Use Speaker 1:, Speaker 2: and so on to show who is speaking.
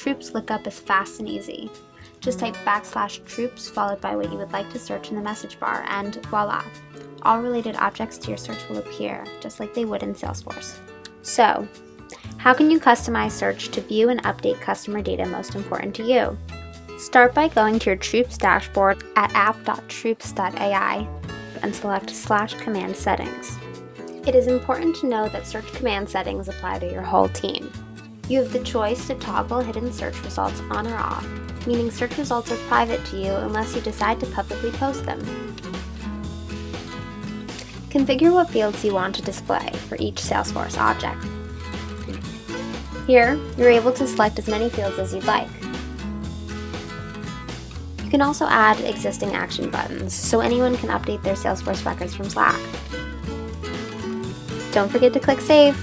Speaker 1: Troops lookup is fast and easy. Just type \troops followed by what you would like to search in the message bar, and voila! All related objects to your search will appear, just like they would in Salesforce. So, how can you customize search to view and update customer data most important to you? Start by going to your Troops dashboard at app.troops.ai and select /command settings. It is important to know that search command settings apply to your whole team. You have the choice to toggle hidden search results on or off, meaning search results are private to you unless you decide to publicly post them. Configure what fields you want to display for each Salesforce object. Here, you're able to select as many fields as you'd like. You can also add existing action buttons so anyone can update their Salesforce records from Slack. Don't forget to click Save.